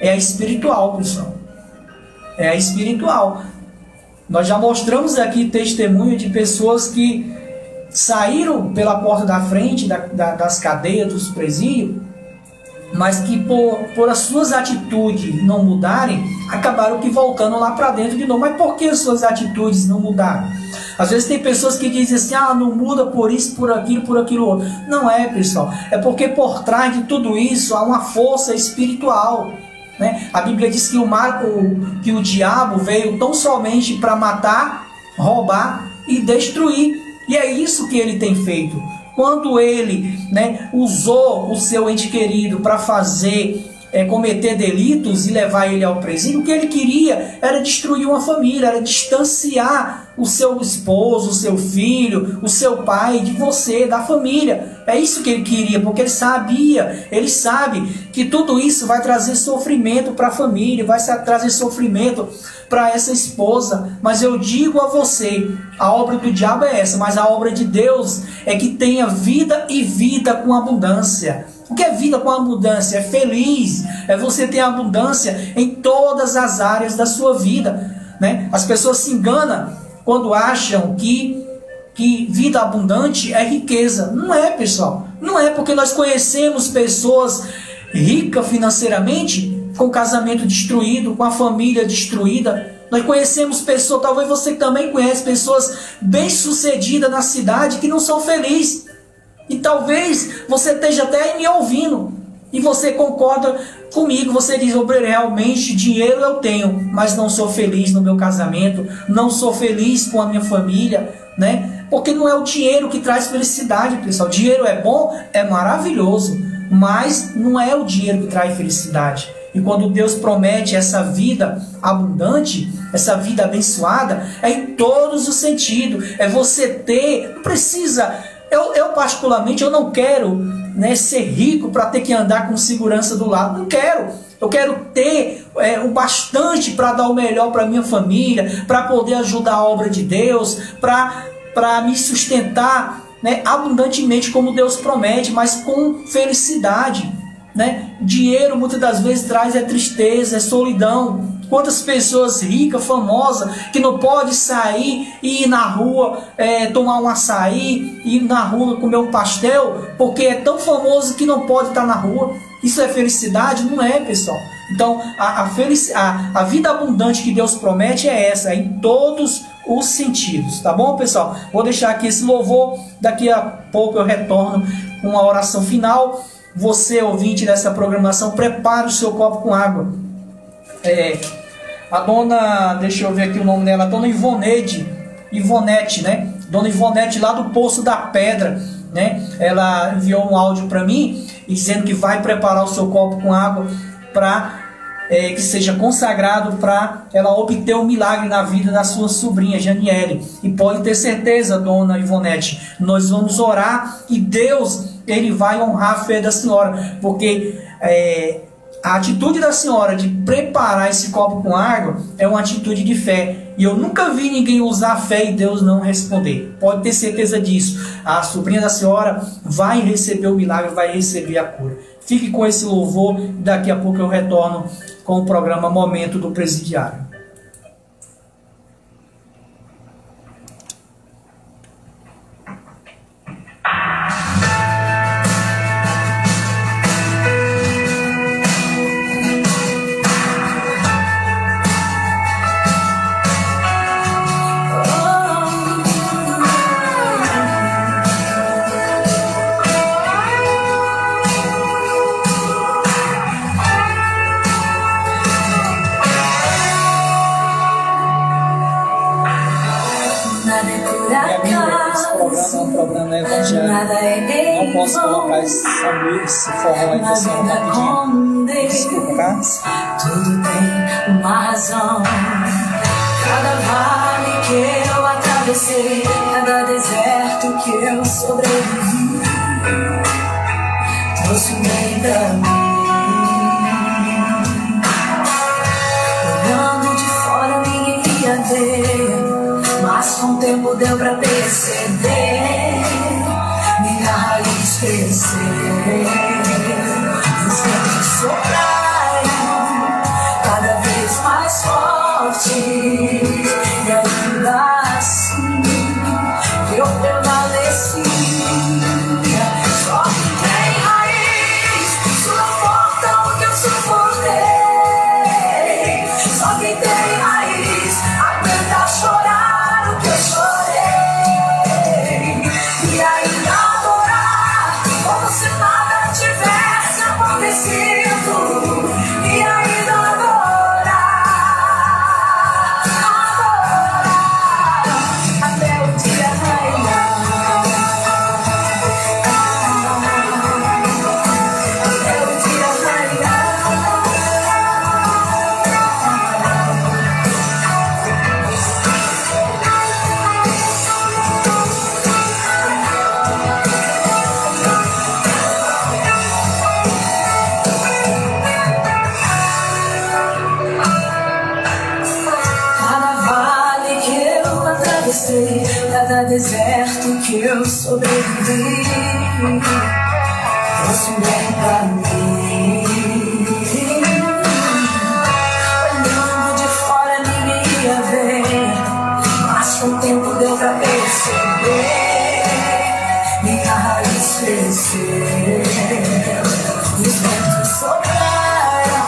é a espiritual, pessoal. É a espiritual. Nós já mostramos aqui testemunho de pessoas que saíram pela porta da frente das cadeias, dos presídios, mas que por as suas atitudes não mudarem, acabaram que voltando lá para dentro de novo. Mas por que as suas atitudes não mudaram? Às vezes tem pessoas que dizem assim, não muda por isso, por aquilo outro. Não é, pessoal. É porque por trás de tudo isso há uma força espiritual, né? A Bíblia diz que o diabo veio tão somente para matar, roubar e destruir. E é isso que ele tem feito. Quando ele, né, usou o seu ente querido para cometer delitos e levar ele ao presídio, o que ele queria era destruir uma família, era distanciar o seu esposo, o seu filho, o seu pai de você, da família. É isso que ele queria, porque ele sabe que tudo isso vai trazer sofrimento para a família, vai trazer sofrimento para essa esposa. Mas eu digo a você, a obra do diabo é essa, mas a obra de Deus é que tenha vida e vida com abundância. O que é vida com abundância? É feliz, é você ter abundância em todas as áreas da sua vida, né? As pessoas se enganam quando acham que vida abundante é riqueza. Não é, pessoal. Não é, porque nós conhecemos pessoas ricas financeiramente, com casamento destruído, com a família destruída. Nós conhecemos pessoas, talvez você também conhece pessoas bem-sucedidas na cidade que não são felizes. E talvez você esteja até me ouvindo e você concorda comigo, você diz, realmente dinheiro eu tenho, mas não sou feliz no meu casamento, não sou feliz com a minha família, né? Porque não é o dinheiro que traz felicidade, pessoal. Dinheiro é bom, é maravilhoso, mas não é o dinheiro que traz felicidade. E quando Deus promete essa vida abundante, essa vida abençoada, é em todos os sentidos. É você ter, não precisa... Eu particularmente, eu não quero, né, ser rico para ter que andar com segurança do lado. Não quero. Eu quero ter o bastante para dar o melhor para minha família, para poder ajudar a obra de Deus, para me sustentar, né, abundantemente como Deus promete, mas com felicidade, né? Dinheiro muitas das vezes traz tristeza, é solidão. Quantas pessoas ricas, famosas, que não podem sair e ir na rua tomar um açaí, ir na rua comer um pastel, porque é tão famoso que não pode estar na rua. Isso é felicidade? Não é, pessoal. Então, a vida abundante que Deus promete é essa, em todos os sentidos. Tá bom, pessoal? Vou deixar aqui esse louvor. Daqui a pouco eu retorno com uma oração final. Você, ouvinte dessa programação, prepare o seu copo com água. A dona, deixa eu ver aqui o nome dela, a dona Ivonete, né? Dona Ivonete, lá do Poço da Pedra, né? Ela enviou um áudio para mim dizendo que vai preparar o seu copo com água para que seja consagrado, para ela obter um milagre na vida da sua sobrinha Janiele. E pode ter certeza, dona Ivonete, nós vamos orar e Deus, ele vai honrar a fé da senhora, porque a atitude da senhora de preparar esse copo com água é uma atitude de fé. E eu nunca vi ninguém usar a fé e Deus não responder. Pode ter certeza disso. A sobrinha da senhora vai receber o milagre, vai receber a cura. Fique com esse louvor. Daqui a pouco eu retorno com o programa Momento do Presidiário. Não posso colocar esse forró aí que a senhora está pedindo. Desculpa, tá? Tudo tem uma razão. Cada vale que eu atravessei, cada deserto que eu sobrevivi, trouxe um bem pra mim. esquecer. Os ventos sopraram cada vez mais forte, e ainda assim eu prevaleci. Só que tem raiz, suporta o que eu suportei. Só quem tem raiz aguenta chorar o que eu chorei. E ainda adorar como se nada tivesse acontecido. E ainda adorar até o dia raiar. Até o dia raiar. Cada vale que eu atravessei, cada deserto que eu sobrevivi, trouxe um bem pra mim. Olhando de fora ninguém ia ver, mas com o tempo deu pra perceber. Minha raiz cresceu, os ventos sopraram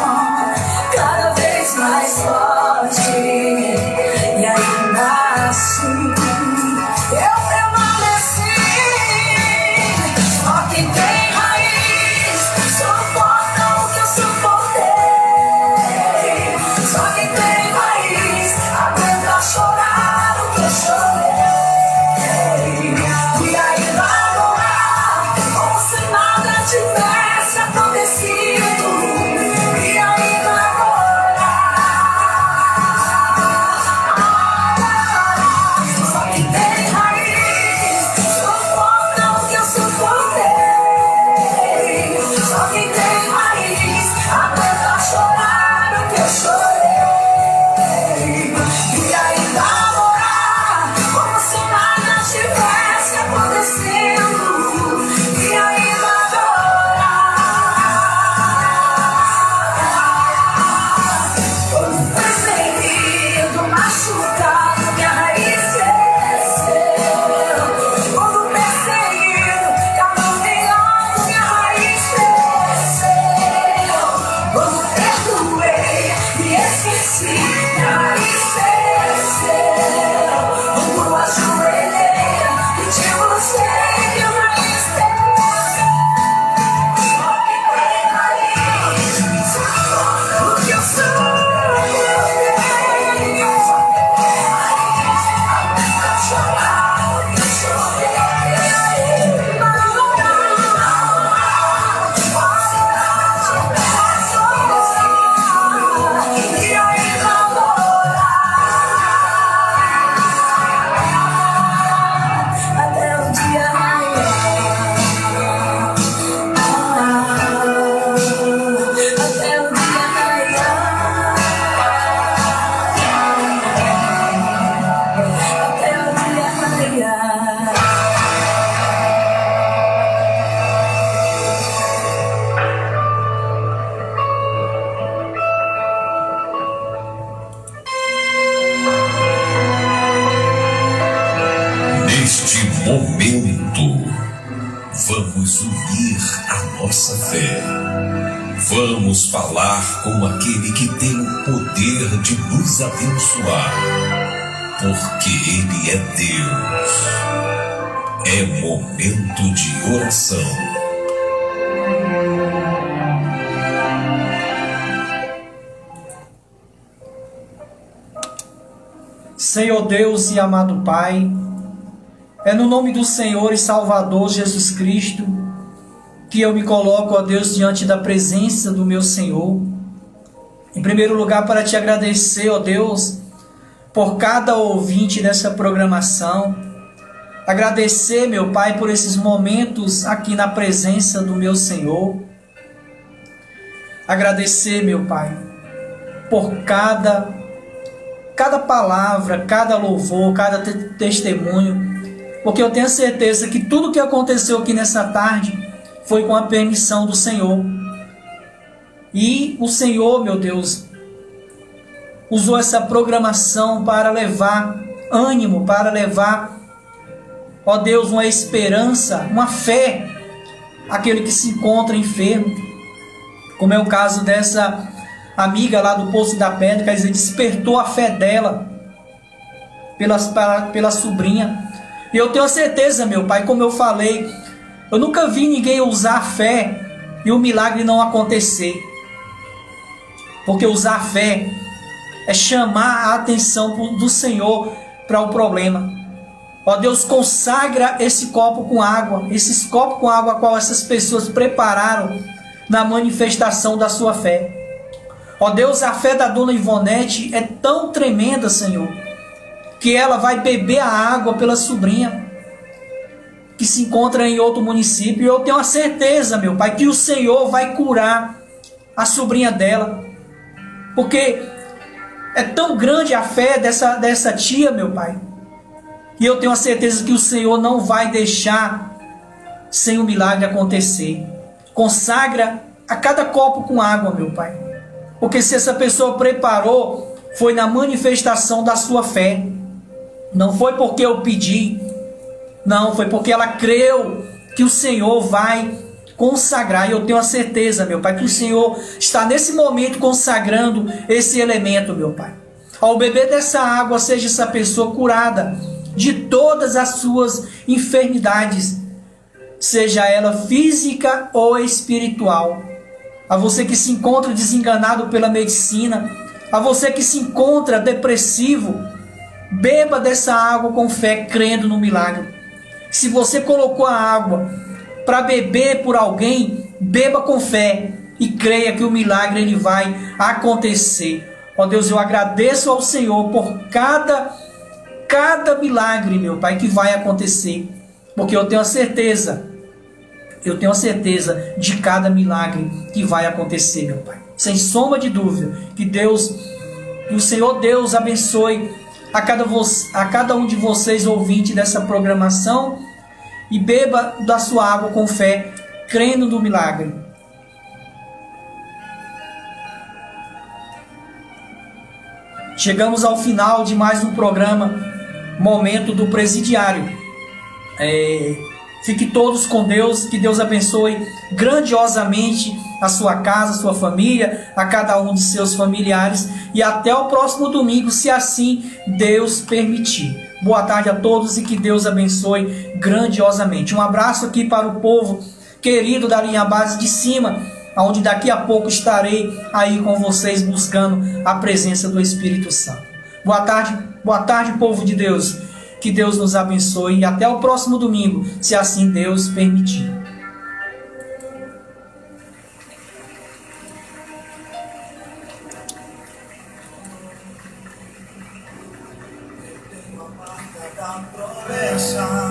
cada vez mais forte, e ainda assim eu prevaleci. Só quem tem raiz suporta o que eu suportei. Só quem tem raiz aguenta chorar o que eu chorei. E ainda adorar como se nada tivesse acontecido. E ainda só que tem raiz suporta o que eu suportei. Só quem tem raiz aguenta chorar o que eu chorei. E ainda adorar como se nada tivesse acontecido. E ainda quando perseguido, machucado, minha raiz cresceu. Quando perseguido, caluniado, minha raiz cresceu. Quando perdoei e esqueci, minha raiz cresceu. Quando ajoelhei e te busquei, minha raiz cresceu. Só que tem raiz, suporta o que eu sou. Até o dia raiar. Até o dia raiar. Até o dia raiar. Neste momento, vamos unir a nossa fé. Vamos falar com aquele que tem o poder de nos abençoar, porque Ele é Deus. É momento de oração. Senhor Deus e amado Pai, é no nome do Senhor e Salvador Jesus Cristo que eu me coloco, ó Deus, diante da presença do meu Senhor. Em primeiro lugar, para te agradecer, ó Deus, por cada ouvinte dessa programação. Agradecer, meu Pai, por esses momentos aqui na presença do meu Senhor. Agradecer, meu Pai, por cada palavra, cada louvor, cada testemunho porque eu tenho certeza que tudo que aconteceu aqui nessa tarde foi com a permissão do Senhor. E o Senhor, meu Deus, usou essa programação para levar ânimo, para levar, ó Deus, uma esperança, uma fé àquele que se encontra enfermo, como é o caso dessa amiga lá do Poço da Pedra, quer dizer, despertou a fé dela pela sobrinha. E eu tenho certeza, meu Pai, como eu falei, eu nunca vi ninguém usar a fé e o milagre não acontecer. Porque usar a fé é chamar a atenção do Senhor para o problema. Ó Deus, consagra esse copo com água, esses copos com água qual essas pessoas prepararam na manifestação da sua fé. Ó Deus, a fé da dona Ivonete é tão tremenda, Senhor, que ela vai beber a água pela sobrinha que se encontra em outro município. E eu tenho a certeza, meu Pai, que o Senhor vai curar a sobrinha dela, porque é tão grande a fé dessa tia, meu Pai. E eu tenho a certeza que o Senhor não vai deixar sem o milagre acontecer. Consagra a cada copo com água, meu Pai. Porque se essa pessoa preparou, foi na manifestação da sua fé. Não foi porque eu pedi. Não, foi porque ela creu que o Senhor vai consagrar. E eu tenho a certeza, meu Pai, que o Senhor está nesse momento consagrando esse elemento, meu Pai. Ao beber dessa água, seja essa pessoa curada de todas as suas enfermidades, seja ela física ou espiritual. A você que se encontra desenganado pela medicina, a você que se encontra depressivo, beba dessa água com fé, crendo no milagre. Se você colocou a água para beber por alguém, beba com fé e creia que o milagre ele vai acontecer. Ó Deus, eu agradeço ao Senhor por cada milagre, meu Pai, que vai acontecer, porque eu tenho a certeza de cada milagre que vai acontecer, meu Pai. Sem sombra de dúvida, que o Senhor Deus abençoe a cada um de vocês, ouvintes dessa programação, e beba da sua água com fé, crendo no milagre. Chegamos ao final de mais um programa, Momento do Presidiário. Fique todos com Deus, que Deus abençoe grandiosamente a sua casa, a sua família, a cada um de seus familiares, e até o próximo domingo, se assim Deus permitir. Boa tarde a todos e que Deus abençoe grandiosamente. Um abraço aqui para o povo querido da linha base de cima, onde daqui a pouco estarei aí com vocês buscando a presença do Espírito Santo. Boa tarde, povo de Deus. Que Deus nos abençoe e até o próximo domingo, se assim Deus permitir. Eu tenho a marca da promessa.